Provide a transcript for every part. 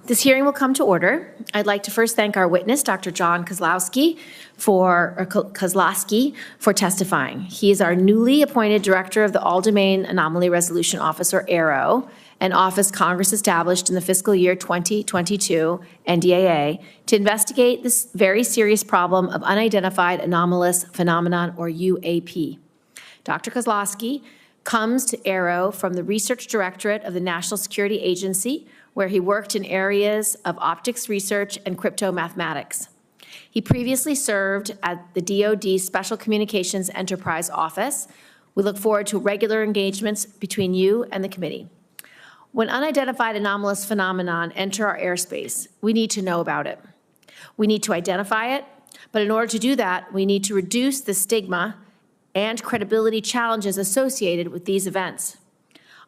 This hearing will come to order. I'd like to first thank our witness, Dr. John Kosloski, for testifying. He is our newly appointed director of the All-domain Anomaly Resolution Office, or AARO, an office Congress established in the fiscal year 2022 NDAA to investigate this very serious problem of unidentified anomalous phenomenon, or UAP. Dr. Kosloski comes to AARO from the Research Directorate of the National Security Agency, where he worked in areas of optics research and crypto mathematics. He previously served at the DoD Special Communications Enterprise Office. We look forward to regular engagements between you and the committee. When unidentified anomalous phenomenon enter our airspace, we need to know about it. We need to identify it, but in order to do that, we need to reduce the stigma and credibility challenges associated with these events.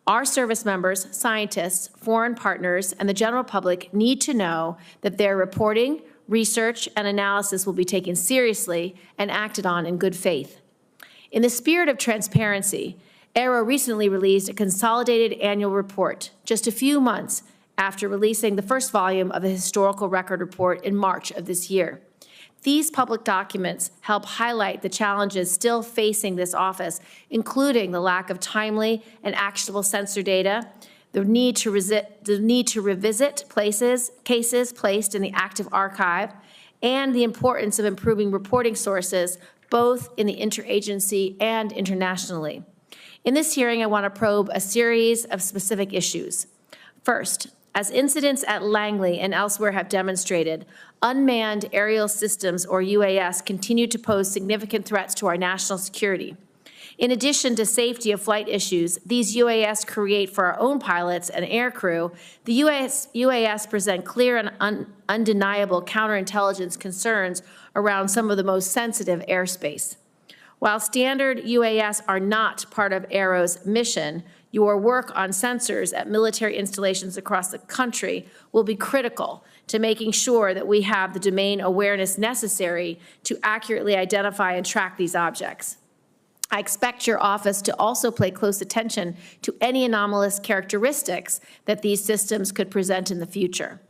Our service members, scientists, foreign partners, and the general public need to know that their reporting, research, and analysis will be taken seriously and acted on in good faith. In the spirit of transparency, AARO recently released a consolidated annual report just a few months after releasing the first volume of a historical record report in March of this year. These public documents help highlight the challenges still facing this office, including the lack of timely and actionable sensor data, the need to revisit cases placed in the active archive, and the importance of improving reporting sources, both in the interagency and internationally. In this hearing, I want to probe a series of specific issues. First, as incidents at Langley and elsewhere have demonstrated, unmanned aerial systems, or UAS, continue to pose significant threats to our national security. In addition to safety of flight issues these UAS create for our own pilots and aircrew, the UAS present clear and undeniable counterintelligence concerns around some of the most sensitive airspace. While standard UAS are not part of AARO's mission, your work on sensors at military installations across the country will be critical to making sure that we have the domain awareness necessary to accurately identify and track these objects. I expect your office to also pay close attention to any anomalous characteristics that these systems could present in the future.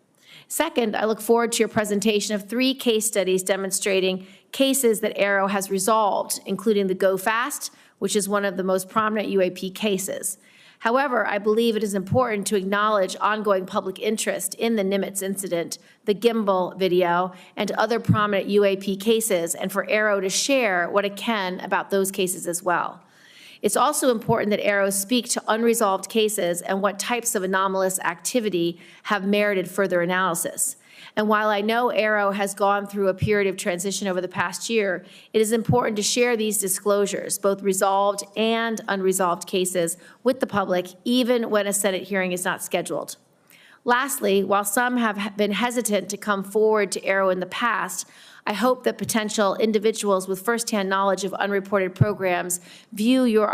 Second, I look forward to your presentation of 3 case studies demonstrating cases that AARO has resolved, including the Go Fast, which is one of the most prominent UAP cases. However, I believe it is important to acknowledge ongoing public interest in the Nimitz incident, the gimbal video, and other prominent UAP cases, and for AARO to share what it can about those cases as well. It's also important that AARO speak to unresolved cases and what types of anomalous activity have merited further analysis. And while I know AARO has gone through a period of transition over the past year, it is important to share these disclosures, both resolved and unresolved cases, with the public, even when a Senate hearing is not scheduled. Lastly, while some have been hesitant to come forward to AARO in the past, I hope that potential individuals with firsthand knowledge of unreported programs view your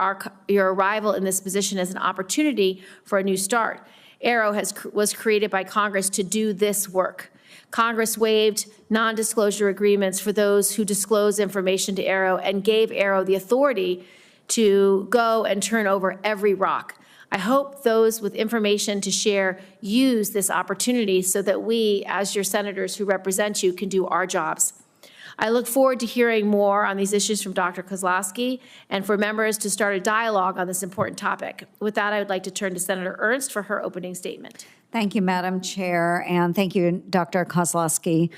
arrival in this position as an opportunity for a new start. AARO was created by Congress to do this work. Congress waived non-disclosure agreements for those who disclose information to AARO and gave AARO the authority to go and turn over every rock. I hope those with information to share use this opportunity so that we, as your senators who represent you, can do our jobs. I look forward to hearing more on these issues from Dr. Kosloski and for members to start a dialogue on this important topic. With that, I would like to turn to Senator Ernst for her opening statement. Thank you, Madam Chair, and thank you, Dr. Kosloski.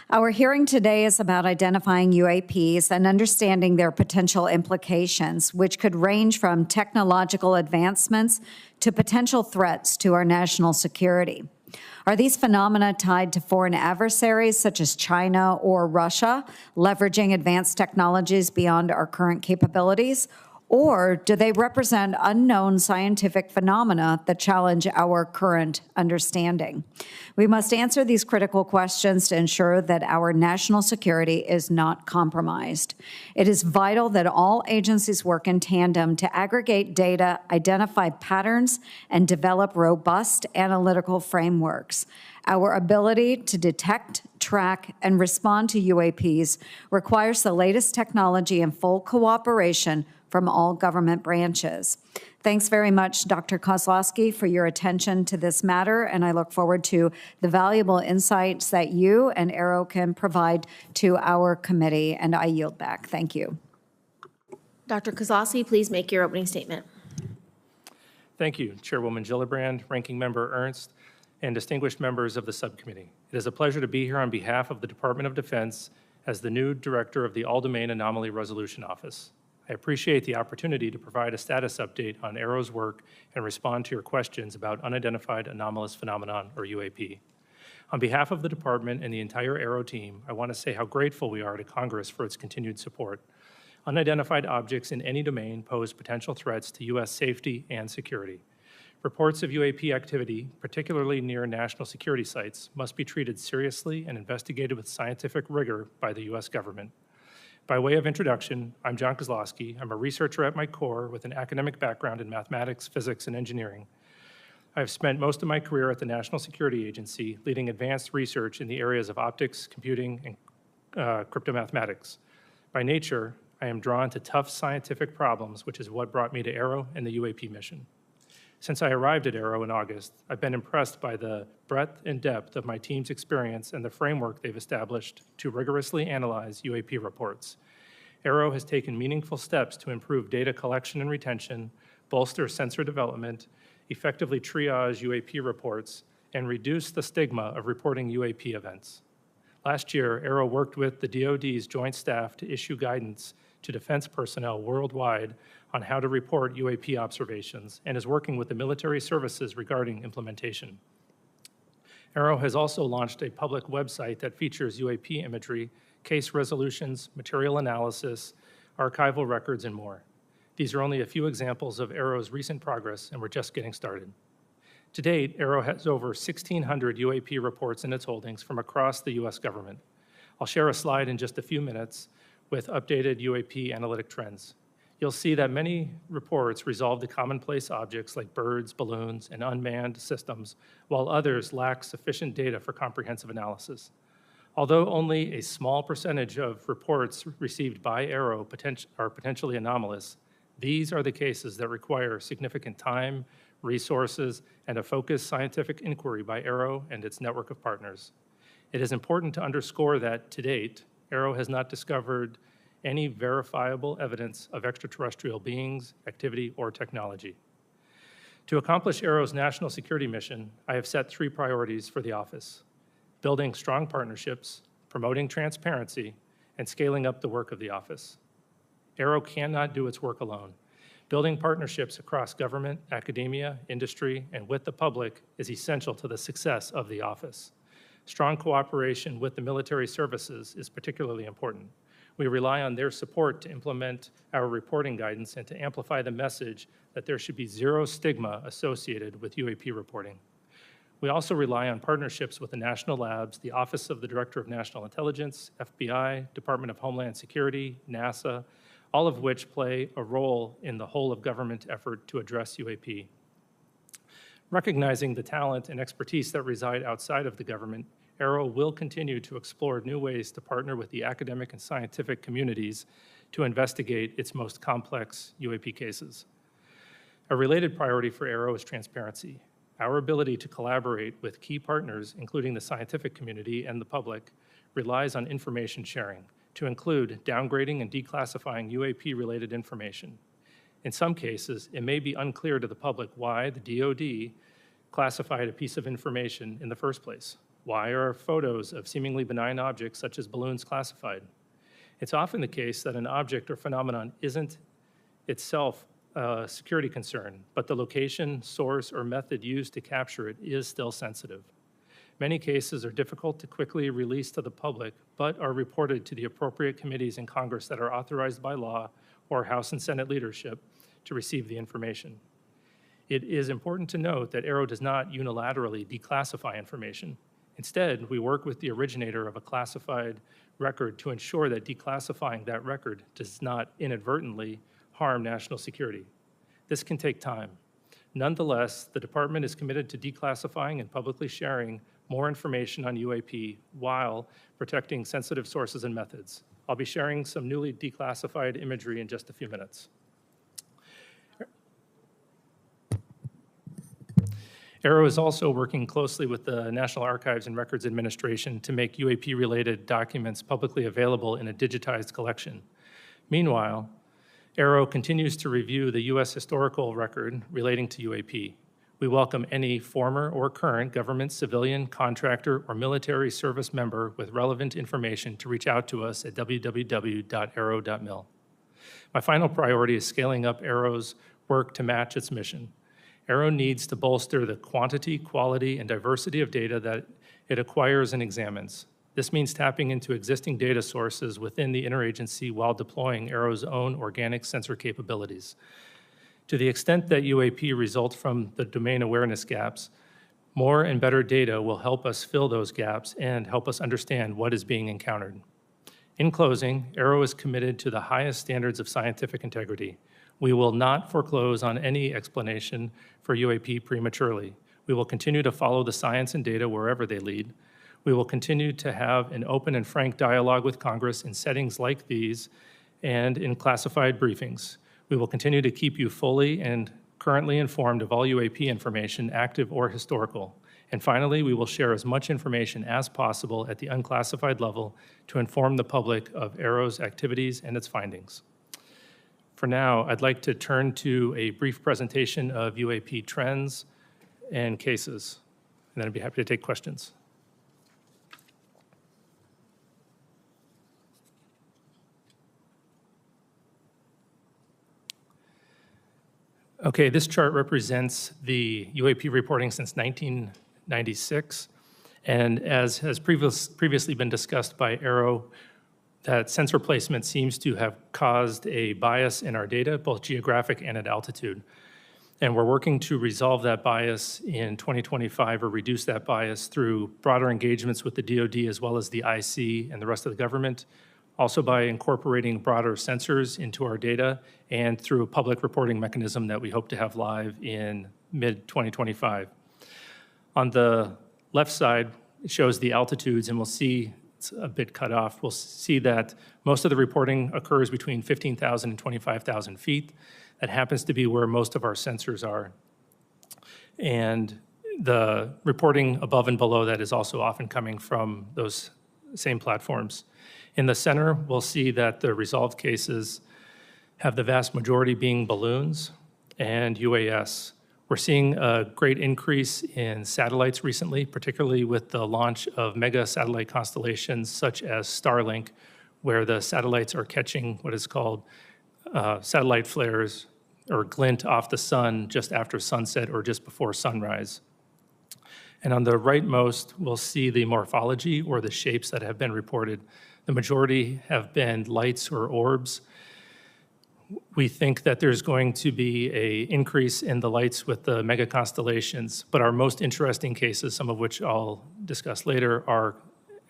Our hearing today is about identifying UAPs and understanding their potential implications, which could range from technological advancements to potential threats to our national security. Are these phenomena tied to foreign adversaries such as China or Russia, leveraging advanced technologies beyond our current capabilities? Or do they represent unknown scientific phenomena that challenge our current understanding? We must answer these critical questions to ensure that our national security is not compromised. It is vital that all agencies work in tandem to aggregate data, identify patterns, and develop robust analytical frameworks. Our ability to detect, track, and respond to UAPs requires the latest technology and full cooperation from all government branches. Thanks very much, Dr. Kosloski, for your attention to this matter, and I look forward to the valuable insights that you and AARO can provide to our committee, and I yield back. Thank you. Dr. Kosloski, please make your opening statement. Thank you, Chairwoman Gillibrand, Ranking Member Ernst, and distinguished members of the subcommittee. It is a pleasure to be here on behalf of the Department of Defense as the new director of the All-domain Anomaly Resolution Office. I appreciate the opportunity to provide a status update on AARO's work and respond to your questions about unidentified anomalous phenomenon, or UAP. On behalf of the department and the entire AARO team, I want to say how grateful we are to Congress for its continued support. Unidentified objects in any domain pose potential threats to U.S. safety and security. Reports of UAP activity, particularly near national security sites, must be treated seriously and investigated with scientific rigor by the U.S. government. By way of introduction, I'm John Kosloski. I'm a researcher at my core with an academic background in mathematics, physics, and engineering. I've spent most of my career at the National Security Agency, leading advanced research in the areas of optics, computing, and cryptomathematics. By nature, I am drawn to tough scientific problems, which is what brought me to AARO and the UAP mission. Since I arrived at AARO in August, I've been impressed by the breadth and depth of my team's experience and the framework they've established to rigorously analyze UAP reports. AARO has taken meaningful steps to improve data collection and retention, bolster sensor development, effectively triage UAP reports, and reduce the stigma of reporting UAP events. Last year, AARO worked with the DoD's Joint Staff to issue guidance to defense personnel worldwide on how to report UAP observations and is working with the military services regarding implementation. AARO has also launched a public website that features UAP imagery, case resolutions, material analysis, archival records, and more. These are only a few examples of AARO's recent progress, and we're just getting started. To date, AARO has over 1,600 UAP reports in its holdings from across the U.S. government. I'll share a slide in just a few minutes with updated UAP analytic trends. You'll see that many reports resolve the commonplace objects like birds, balloons, and unmanned systems, while others lack sufficient data for comprehensive analysis. Although only a small percentage of reports received by AARO are potentially anomalous, these are the cases that require significant time, resources, and a focused scientific inquiry by AARO and its network of partners. It is important to underscore that, to date, AARO has not discovered any verifiable evidence of extraterrestrial beings, activity, or technology. To accomplish AARO's national security mission, I have set 3 priorities for the office: building strong partnerships, promoting transparency, and scaling up the work of the office. AARO cannot do its work alone. Building partnerships across government, academia, industry, and with the public is essential to the success of the office. Strong cooperation with the military services is particularly important. We rely on their support to implement our reporting guidance and to amplify the message that there should be zero stigma associated with UAP reporting. We also rely on partnerships with the national labs, the Office of the Director of National Intelligence, FBI, Department of Homeland Security, NASA, all of which play a role in the whole of government effort to address UAP. Recognizing the talent and expertise that reside outside of the government, AARO will continue to explore new ways to partner with the academic and scientific communities to investigate its most complex UAP cases. A related priority for AARO is transparency. Our ability to collaborate with key partners, including the scientific community and the public, relies on information sharing, to include downgrading and declassifying UAP-related information. In some cases, it may be unclear to the public why the DoD classified a piece of information in the first place. Why are photos of seemingly benign objects such as balloons classified? It's often the case that an object or phenomenon isn't itself a security concern, but the location, source, or method used to capture it is still sensitive. Many cases are difficult to quickly release to the public, but are reported to the appropriate committees in Congress that are authorized by law or House and Senate leadership to receive the information. It is important to note that AARO does not unilaterally declassify information. Instead, we work with the originator of a classified record to ensure that declassifying that record does not inadvertently harm national security. This can take time. Nonetheless, the department is committed to declassifying and publicly sharing more information on UAP while protecting sensitive sources and methods. I'll be sharing some newly declassified imagery in just a few minutes. Arrow is also working closely with the National Archives and Records Administration to make UAP-related documents publicly available in a digitized collection. Meanwhile, Arrow continues to review the U.S. historical record relating to UAP. We welcome any former or current government, civilian, contractor, or military service member with relevant information to reach out to us at www.arrow.mil. My final priority is scaling up Arrow's work to match its mission. Arrow needs to bolster the quantity, quality, and diversity of data that it acquires and examines. This means tapping into existing data sources within the interagency while deploying Arrow's own organic sensor capabilities. To the extent that UAP results from the domain awareness gaps, more and better data will help us fill those gaps and help us understand what is being encountered. In closing, Arrow is committed to the highest standards of scientific integrity. We will not foreclose on any explanation for UAP prematurely. We will continue to follow the science and data wherever they lead. We will continue to have an open and frank dialogue with Congress in settings like these and in classified briefings. We will continue to keep you fully and currently informed of all UAP information, active or historical. And finally, we will share as much information as possible at the unclassified level to inform the public of Arrow's activities and its findings. For now, I'd like to turn to a brief presentation of UAP trends and cases, and then I'd be happy to take questions. Okay, this chart represents the UAP reporting since 1996, and as has previously been discussed by Arrow, that sensor placement seems to have caused a bias in our data, both geographic and at altitude. And we're working to resolve that bias in 2025 or reduce that bias through broader engagements with the DoD as well as the IC and the rest of the government, also by incorporating broader sensors into our data and through a public reporting mechanism that we hope to have live in mid-2025. On the left side, it shows the altitudes, and we'll see it's a bit cut off. We'll see that most of the reporting occurs between 15,000 and 25,000 feet. That happens to be where most of our sensors are. And the reporting above and below that is also often coming from those same platforms. In the center, we'll see that the resolved cases have the vast majority being balloons and UAS. We're seeing a great increase in satellites recently, particularly with the launch of mega satellite constellations such as Starlink, where the satellites are catching what is called satellite flares or glint off the sun just after sunset or just before sunrise. And on the rightmost, we'll see the morphology or the shapes that have been reported. The majority have been lights or orbs. We think that there's going to be an increase in the lights with the mega constellations, but our most interesting cases, some of which I'll discuss later, are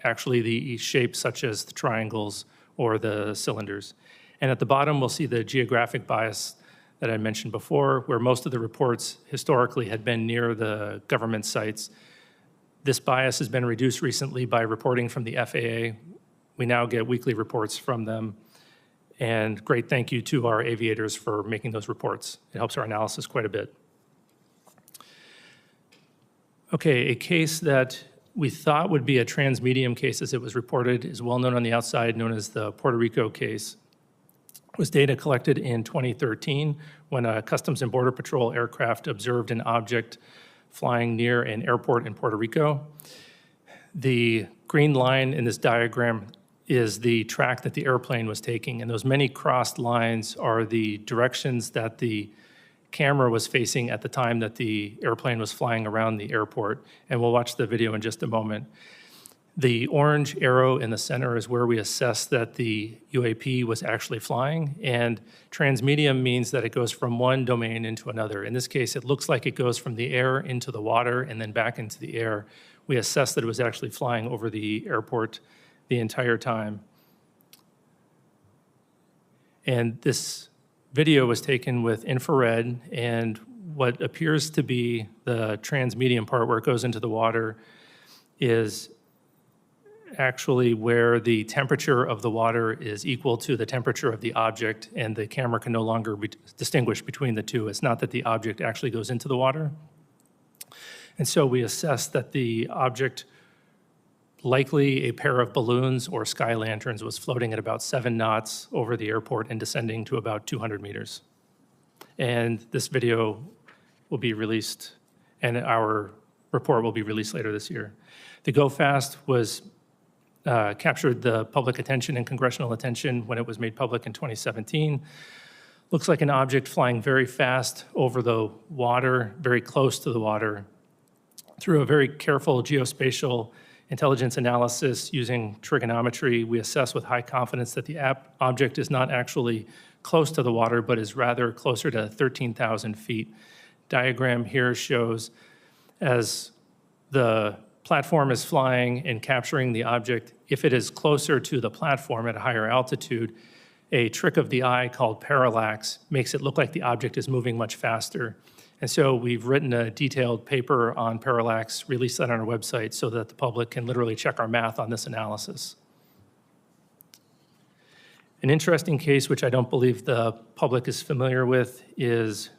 actually the shapes such as the triangles or the cylinders. And at the bottom, we'll see the geographic bias that I mentioned before, where most of the reports historically had been near the government sites. This bias has been reduced recently by reporting from the FAA. We now get weekly reports from them. And great thank you to our aviators for making those reports. It helps our analysis quite a bit. Okay, a case that we thought would be a transmedium case as it was reported is well known on the outside, known as the Puerto Rico case. It was data collected in 2013 when a Customs and Border Patrol aircraft observed an object flying near an airport in Puerto Rico. The green line in this diagram is the track that the airplane was taking, and those many crossed lines are the directions that the camera was facing at the time that the airplane was flying around the airport, and we'll watch the video in just a moment. The orange arrow in the center is where we assess that the UAP was actually flying, and transmedium means that it goes from one domain into another. In this case, it looks like it goes from the air into the water and then back into the air. We assess that it was actually flying over the airport the entire time. And this video was taken with infrared, and what appears to be the transmedium part where it goes into the water is actually where the temperature of the water is equal to the temperature of the object, and the camera can no longer distinguish between the two. It's not that the object actually goes into the water. And so we assessed that the object, likely a pair of balloons or sky lanterns, was floating at about 7 knots over the airport and descending to about 200 meters. And this video will be released, and our report will be released later this year. The Go Fast was captured the public attention and congressional attention when it was made public in 2017. Looks like an object flying very fast over the water, very close to the water. Through a very careful geospatial intelligence analysis using trigonometry, we assess with high confidence that the object is not actually close to the water, but is rather closer to 13,000 feet. Diagram here shows as the platform is flying and capturing the object, if it is closer to the platform at a higher altitude, a trick of the eye called parallax makes it look like the object is moving much faster. And so we've written a detailed paper on parallax, released that on our website so that the public can literally check our math on this analysis. An interesting case, which I don't believe the public is familiar with, is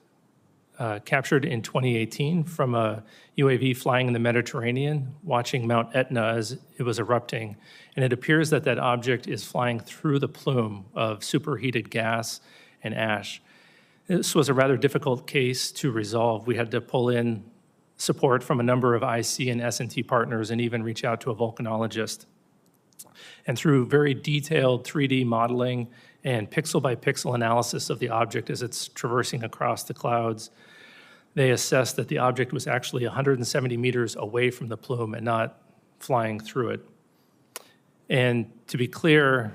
captured in 2018 from a UAV flying in the Mediterranean, watching Mount Etna as it was erupting. And it appears that that object is flying through the plume of superheated gas and ash. This was a rather difficult case to resolve. We had to pull in support from a number of IC and S&T partners and even reach out to a volcanologist. And through very detailed 3D modeling and pixel-by-pixel analysis of the object as it's traversing across the clouds, they assessed that the object was actually 170 meters away from the plume and not flying through it. And to be clear,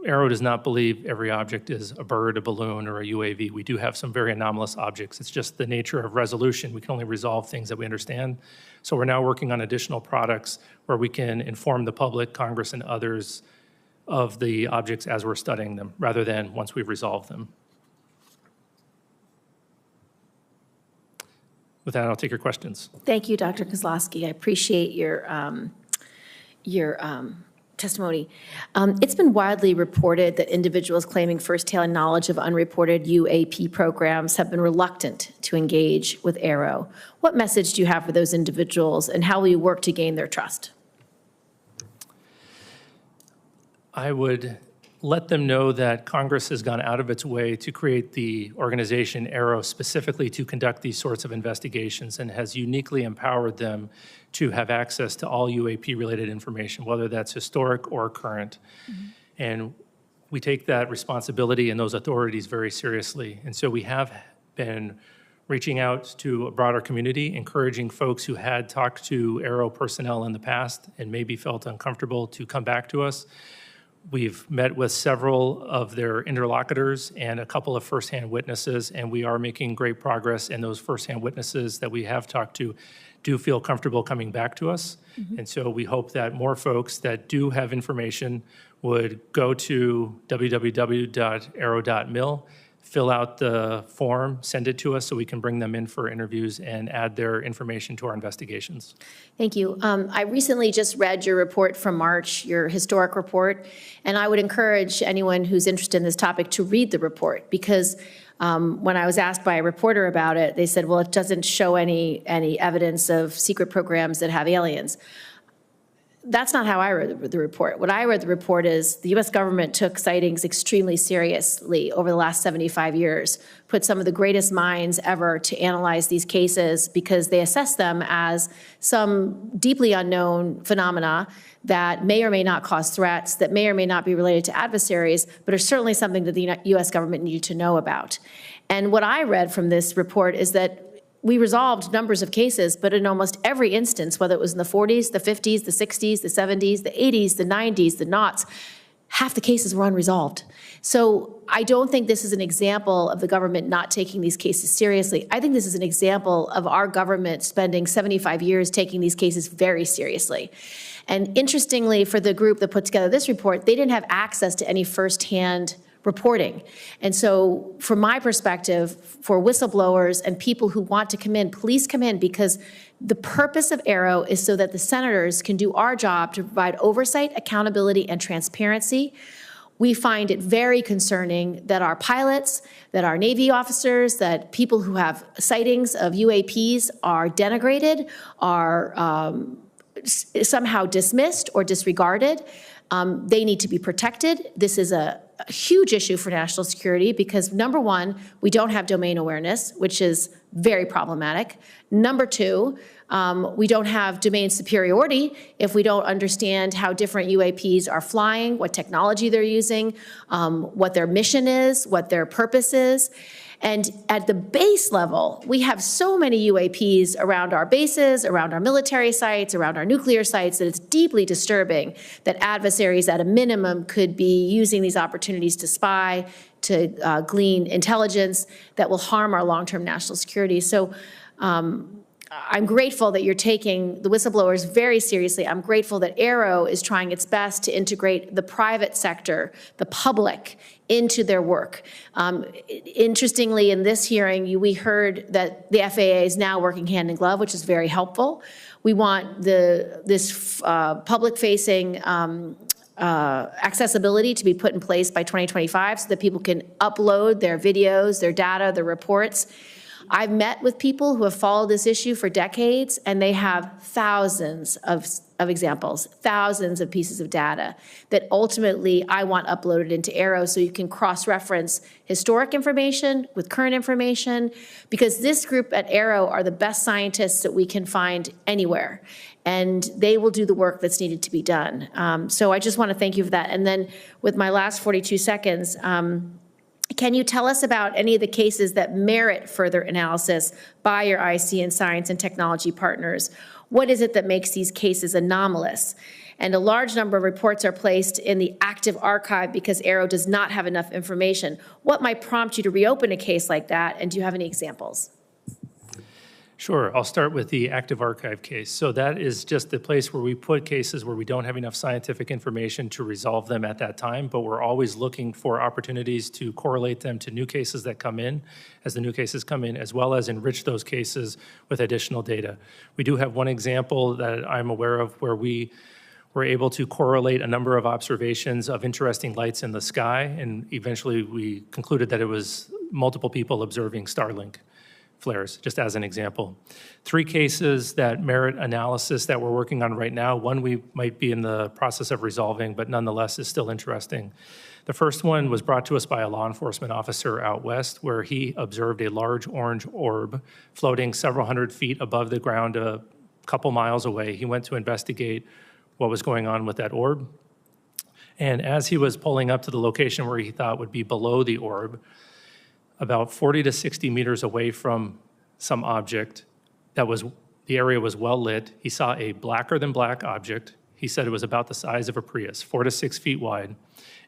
Aero does not believe every object is a bird, a balloon, or a UAV. We do have some very anomalous objects. It's just the nature of resolution. We can only resolve things that we understand. So we're now working on additional products where we can inform the public, Congress, and others of the objects as we're studying them, rather than once we've resolved them. With that, I'll take your questions. Thank you, Dr. Kosloski. I appreciate your testimony. It's been widely reported that individuals claiming first-hand knowledge of unreported UAP programs have been reluctant to engage with Aero. What message do you have for those individuals, and how will you work to gain their trust? I would let them know that Congress has gone out of its way to create the organization Aero specifically to conduct these sorts of investigations and has uniquely empowered them to have access to all UAP-related information, whether that's historic or current. Mm-hmm. And we take that responsibility and those authorities very seriously. And so we have been reaching out to a broader community, encouraging folks who had talked to Aero personnel in the past and maybe felt uncomfortable to come back to us. We've met with several of their interlocutors and a couple of firsthand witnesses, and we are making great progress, and those firsthand witnesses that we have talked to do feel comfortable coming back to us. Mm-hmm. And so we hope that more folks that do have information would go to www.aero.mil, fill out the form, send it to us so we can bring them in for interviews and add their information to our investigations. Thank you. I recently just read your report from March, your historic report, and I would encourage anyone who's interested in this topic to read the report, because when I was asked by a reporter about it, they said, well, it doesn't show any evidence of secret programs that have aliens. That's not how I read the report. What I read the report is the U.S. government took sightings extremely seriously over the last 75 years, put some of the greatest minds ever to analyze these cases because they assess them as some deeply unknown phenomena that may or may not cause threats, that may or may not be related to adversaries, but are certainly something that the U.S. government needed to know about. And what I read from this report is that we resolved numbers of cases, but in almost every instance, whether it was in the 40s, the 50s, the 60s, the 70s, the 80s, the 90s, the noughts, half the cases were unresolved. So I don't think this is an example of the government not taking these cases seriously. I think this is an example of our government spending 75 years taking these cases very seriously. And interestingly, for the group that put together this report, they didn't have access to any firsthand reporting. And so from my perspective, for whistleblowers and people who want to come in, please come in, because the purpose of Aero is so that the senators can do our job to provide oversight, accountability, and transparency. We find it very concerning that our pilots, that our Navy officers, that people who have sightings of UAPs are denigrated, are somehow dismissed or disregarded. They need to be protected. This is a huge issue for national security because, number one, we don't have domain awareness, which is very problematic. Number two, we don't have domain superiority if we don't understand how different UAPs are flying, what technology they're using, what their mission is, what their purpose is. And at the base level, we have so many UAPs around our bases, around our military sites, around our nuclear sites, that it's deeply disturbing that adversaries at a minimum could be using these opportunities to spy, to glean intelligence that will harm our long-term national security. So I'm grateful that you're taking the whistleblowers very seriously. I'm grateful that Aero is trying its best to integrate the private sector, the public, into their work. Interestingly, in this hearing, we heard that the FAA is now working hand in glove, which is very helpful. We want this public-facing accessibility to be put in place by 2025 so that people can upload their videos, their data, their reports. I've met with people who have followed this issue for decades, and they have thousands of examples, thousands of pieces of data that ultimately I want uploaded into Aero so you can cross-reference historic information with current information, because this group at Aero are the best scientists that we can find anywhere, and they will do the work that's needed to be done. So I just want to thank you for that. And then with my last 42 seconds, can you tell us about any of the cases that merit further analysis by your IC and science and technology partners? What is it that makes these cases anomalous? And a large number of reports are placed in the active archive because Aero does not have enough information. What might prompt you to reopen a case like that, and do you have any examples? Sure. I'll start with the active archive case. So that is just the place where we put cases where we don't have enough scientific information to resolve them at that time, but we're always looking for opportunities to correlate them to new cases that come in as the new cases come in, as well as enrich those cases with additional data. We do have one example that I'm aware of where we were able to correlate a number of observations of interesting lights in the sky, and eventually we concluded that it was multiple people observing Starlink flares, just as an example. 3 cases that merit analysis that we're working on right now. One we might be in the process of resolving, but nonetheless is still interesting. The first one was brought to us by a law enforcement officer out west, where he observed a large orange orb floating several hundred feet above the ground a couple miles away. He went to investigate what was going on with that orb. And as he was pulling up to the location where he thought would be below the orb, about 40 to 60 meters away from some object the area was well lit, he saw a blacker than black object. He said it was about the size of a Prius, 4 to 6 feet wide.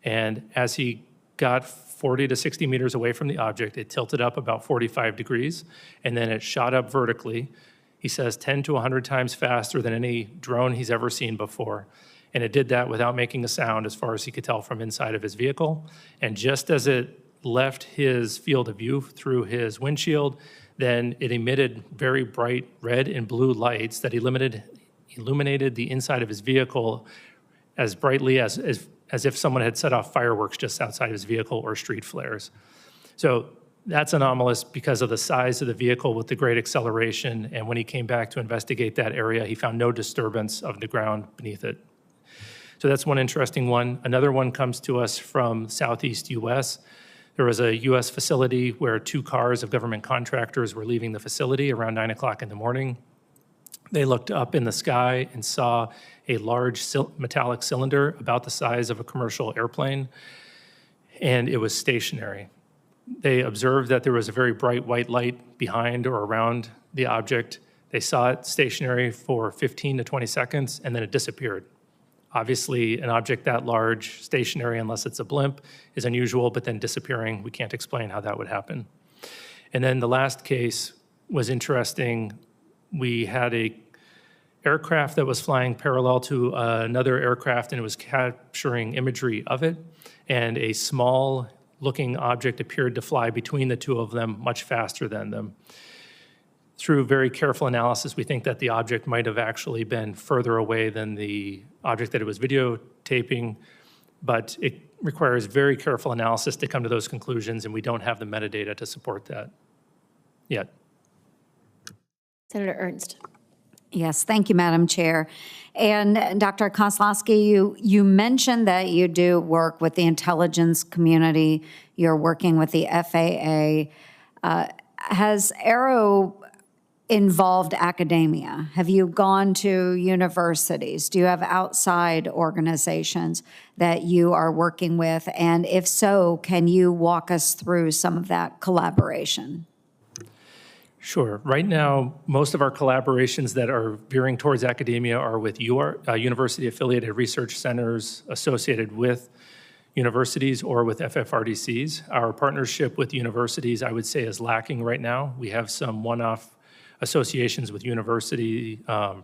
And as he got 40 to 60 meters away from the object, it tilted up about 45 degrees, and then it shot up vertically. He says 10 to 100 times faster than any drone he's ever seen before. And it did that without making a sound, as far as he could tell from inside of his vehicle. And just as it left his field of view through his windshield, then it emitted very bright red and blue lights that illuminated the inside of his vehicle as brightly as if someone had set off fireworks just outside of his vehicle, or street flares. So that's anomalous because of the size of the vehicle with the great acceleration, and when he came back to investigate that area, he found no disturbance of the ground beneath it. So that's one interesting one. Another one comes to us from Southeast US. There was a U.S. facility where 2 cars of government contractors were leaving the facility around 9 o'clock in the morning. They looked up in the sky and saw a large metallic cylinder about the size of a commercial airplane, and it was stationary. They observed that there was a very bright white light behind or around the object. They saw it stationary for 15 to 20 seconds, and then it disappeared. Obviously, an object that large, stationary, unless it's a blimp, is unusual, but then disappearing, we can't explain how that would happen. And then the last case was interesting. We had a aircraft that was flying parallel to another aircraft, and it was capturing imagery of it, and a small-looking object appeared to fly between the 2 of them much faster than them. Through very careful analysis, we think that the object might have actually been further away than the object that it was videotaping. but it requires very careful analysis to come to those conclusions, and we don't have the metadata to support that yet. Senator Ernst. Yes, thank you, Madam Chair. And Dr. Kosloski, you mentioned that you do work with the intelligence community. You're working with the FAA. Has Aero involved academia? Have you gone to universities? Do you have outside organizations that you are working with? And if so, can you walk us through some of that collaboration? Sure. Right now, most of our collaborations that are veering towards academia are with university-affiliated research centers associated with universities or with FFRDCs. Our partnership with universities, I would say, is lacking right now. We have some one-off associations with university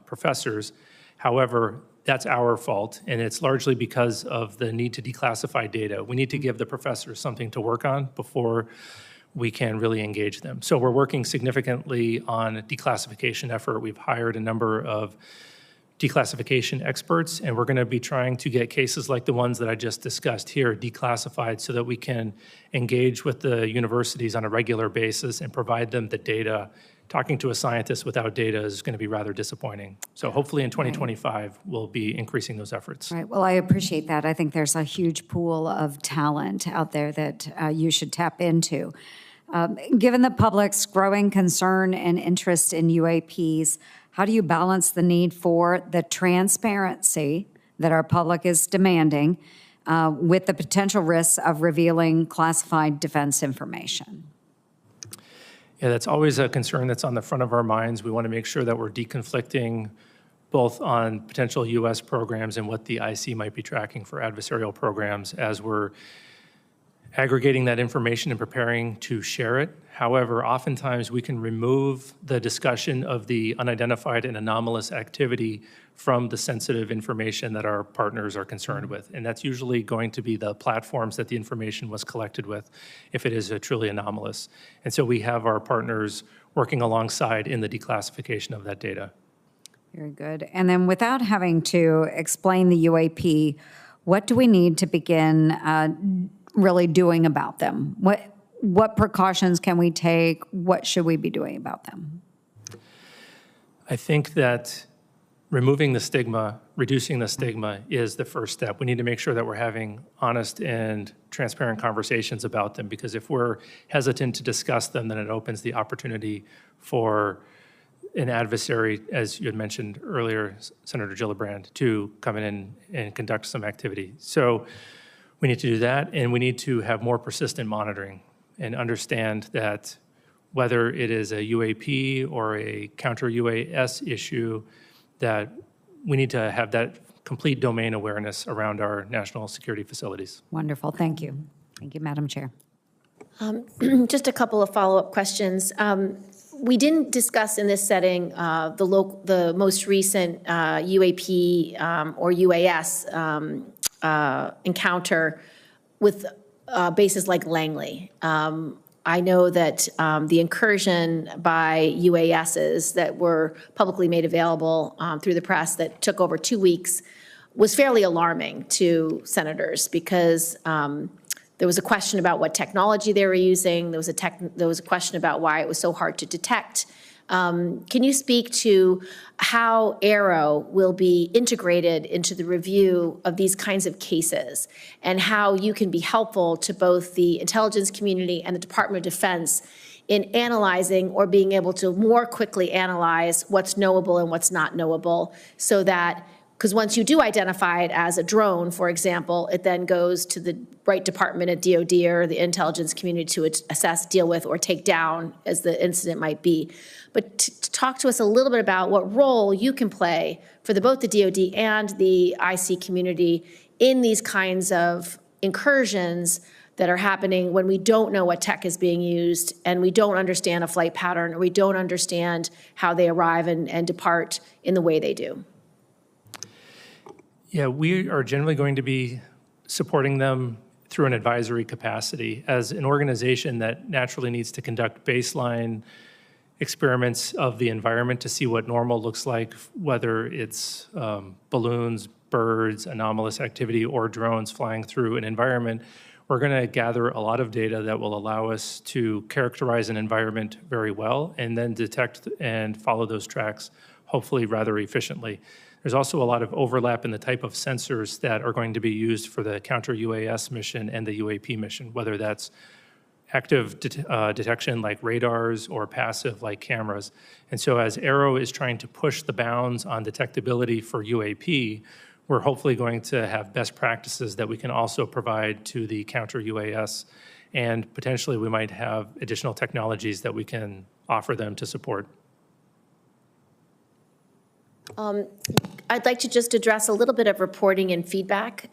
professors. However, that's our fault, and it's largely because of the need to declassify data. We need to give the professors something to work on before we can really engage them. So we're working significantly on a declassification effort. We've hired a number of declassification experts, and we're going to be trying to get cases like the ones that I just discussed here declassified so that we can engage with the universities on a regular basis and provide them the data. Talking to a scientist without data is going to be rather disappointing. So hopefully in 2025, we'll be increasing those efforts. Right. Well, I appreciate that. I think there's a huge pool of talent out there that you should tap into. Given the public's growing concern and interest in UAPs, how do you balance the need for the transparency that our public is demanding with the potential risks of revealing classified defense information? Yeah, that's always a concern that's on the front of our minds. We want to make sure that we're deconflicting both on potential U.S. programs and what the IC might be tracking for adversarial programs as we're aggregating that information and preparing to share it. However, oftentimes we can remove the discussion of the unidentified and anomalous activity from the sensitive information that our partners are concerned with. And that's usually going to be the platforms that the information was collected with if it is truly anomalous. And so we have our partners working alongside in the declassification of that data. Very good. And then without having to explain the UAP, what do we need to begin really doing about them? What precautions can we take? What should we be doing about them? I think that removing the stigma, reducing the stigma is the first step. We need to make sure that we're having honest and transparent conversations about them, because if we're hesitant to discuss them, then it opens the opportunity for an adversary, as you had mentioned earlier, Senator Gillibrand, to come in and conduct some activity. So we need to do that, and we need to have more persistent monitoring and understand that whether it is a UAP or a counter-UAS issue, that we need to have that complete domain awareness around our national security facilities. Wonderful. Thank you. Thank you, Madam Chair. Just a couple of follow-up questions. We didn't discuss in this setting the most recent UAP or UAS encounter with bases like Langley. I know that the incursion by UASs that were publicly made available through the press that took over 2 weeks was fairly alarming to senators because there was a question about what technology they were using. There was a question about why it was so hard to detect. Can you speak to how Aero will be integrated into the review of these kinds of cases and how you can be helpful to both the intelligence community and the Department of Defense in analyzing or being able to more quickly analyze what's knowable and what's not knowable so that, because once you do identify it as a drone, for example, it then goes to the right department at DOD or the intelligence community to assess, deal with, or take down as the incident might be. But to talk to us a little bit about what role you can play for both the DOD and the IC community in these kinds of incursions that are happening when we don't know what tech is being used and we don't understand a flight pattern or we don't understand how they arrive and depart in the way they do. Yeah, we are generally going to be supporting them through an advisory capacity as an organization that naturally needs to conduct baseline experiments of the environment to see what normal looks like, whether it's balloons, birds, anomalous activity, or drones flying through an environment, we're going to gather a lot of data that will allow us to characterize an environment very well and then detect and follow those tracks, hopefully rather efficiently. There's also a lot of overlap in the type of sensors that are going to be used for the counter-UAS mission and the UAP mission, whether that's active detection like radars or passive like cameras. And so as Aero is trying to push the bounds on detectability for UAP, we're hopefully going to have best practices that we can also provide to the counter-UAS, and potentially we might have additional technologies that we can offer them to support. I'd like to just address a little bit of reporting and feedback.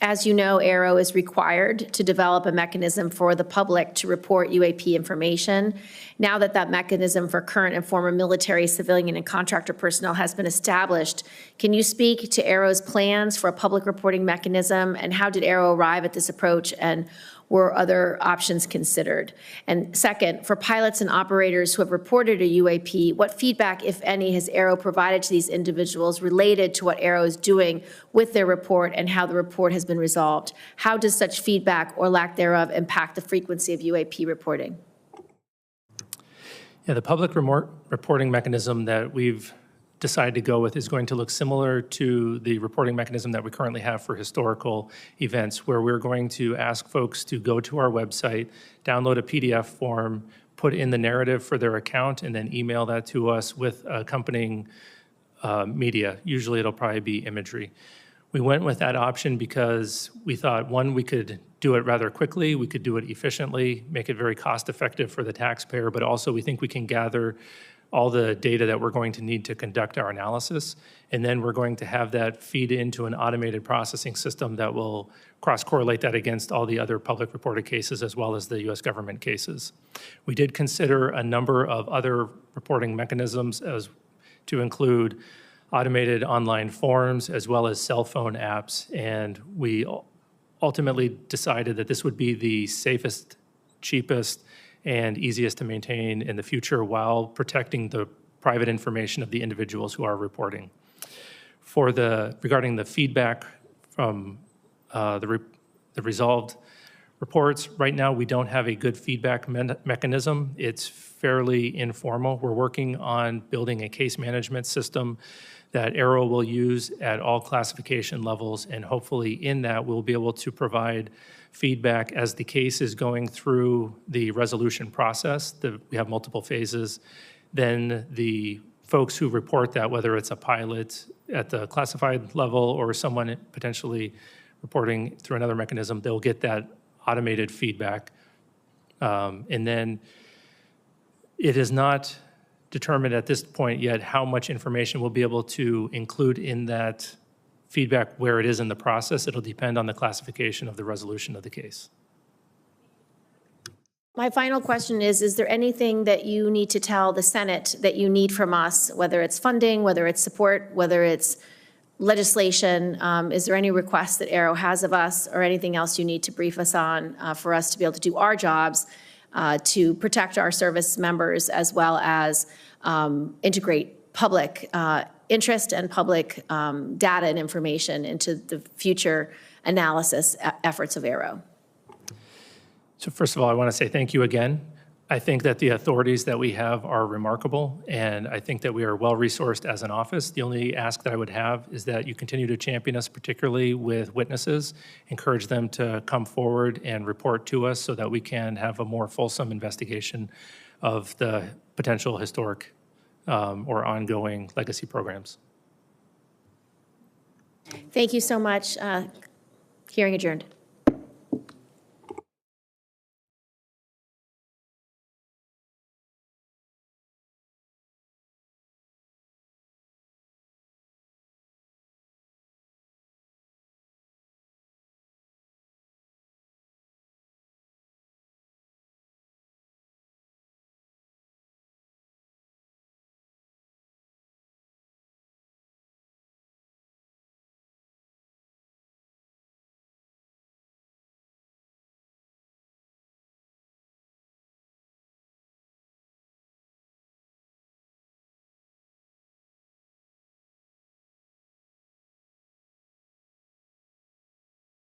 As you know, Aero is required to develop a mechanism for the public to report UAP information. Now that that mechanism for current and former military, civilian, and contractor personnel has been established, can you speak to Aero's plans for a public reporting mechanism, and how did Aero arrive at this approach, and were other options considered? And second, for pilots and operators who have reported a UAP, what feedback, if any, has Aero provided to these individuals related to what Aero is doing with their report and how the report has been resolved? How does such feedback or lack thereof impact the frequency of UAP reporting? Yeah, the public reporting mechanism that we've decided to go with is going to look similar to the reporting mechanism that we currently have for historical events, where we're going to ask folks to go to our website, download a PDF form, put in the narrative for their account, and then email that to us with accompanying media. Usually it'll probably be imagery. We went with that option because we thought, one, we could do it rather quickly, we could do it efficiently, make it very cost-effective for the taxpayer, but also we think we can gather all the data that we're going to need to conduct our analysis, and then we're going to have that feed into an automated processing system that will cross-correlate that against all the other public reported cases as well as the U.S. government cases. We did consider a number of other reporting mechanisms as to include automated online forms as well as cell phone apps, and we ultimately decided that this would be the safest, cheapest, and easiest to maintain in the future while protecting the private information of the individuals who are reporting. Regarding the feedback from the resolved reports, right now we don't have a good feedback mechanism. It's fairly informal. We're working on building a case management system that Aero will use at all classification levels, and hopefully in that we'll be able to provide feedback as the case is going through the resolution process. We have multiple phases. Then the folks who report that, whether it's a pilot at the classified level or someone potentially reporting through another mechanism, they'll get that automated feedback. And then it is not determined at this point yet how much information we'll be able to include in that feedback where it is in the process. It'll depend on the classification of the resolution of the case. My final question is there anything that you need to tell the Senate that you need from us, whether it's funding, whether it's support, whether it's legislation? Is there any requests that Aero has of us or anything else you need to brief us on for us to be able to do our jobs to protect our service members as well as integrate public interest and public data and information into the future analysis efforts of Aero? So first of all, I want to say thank you again. I think that the authorities that we have are remarkable, and I think that we are well-resourced as an office. The only ask that I would have is that you continue to champion us, particularly with witnesses, encourage them to come forward and report to us so that we can have a more fulsome investigation of the potential historic or ongoing legacy programs. Thank you so much. Hearing adjourned.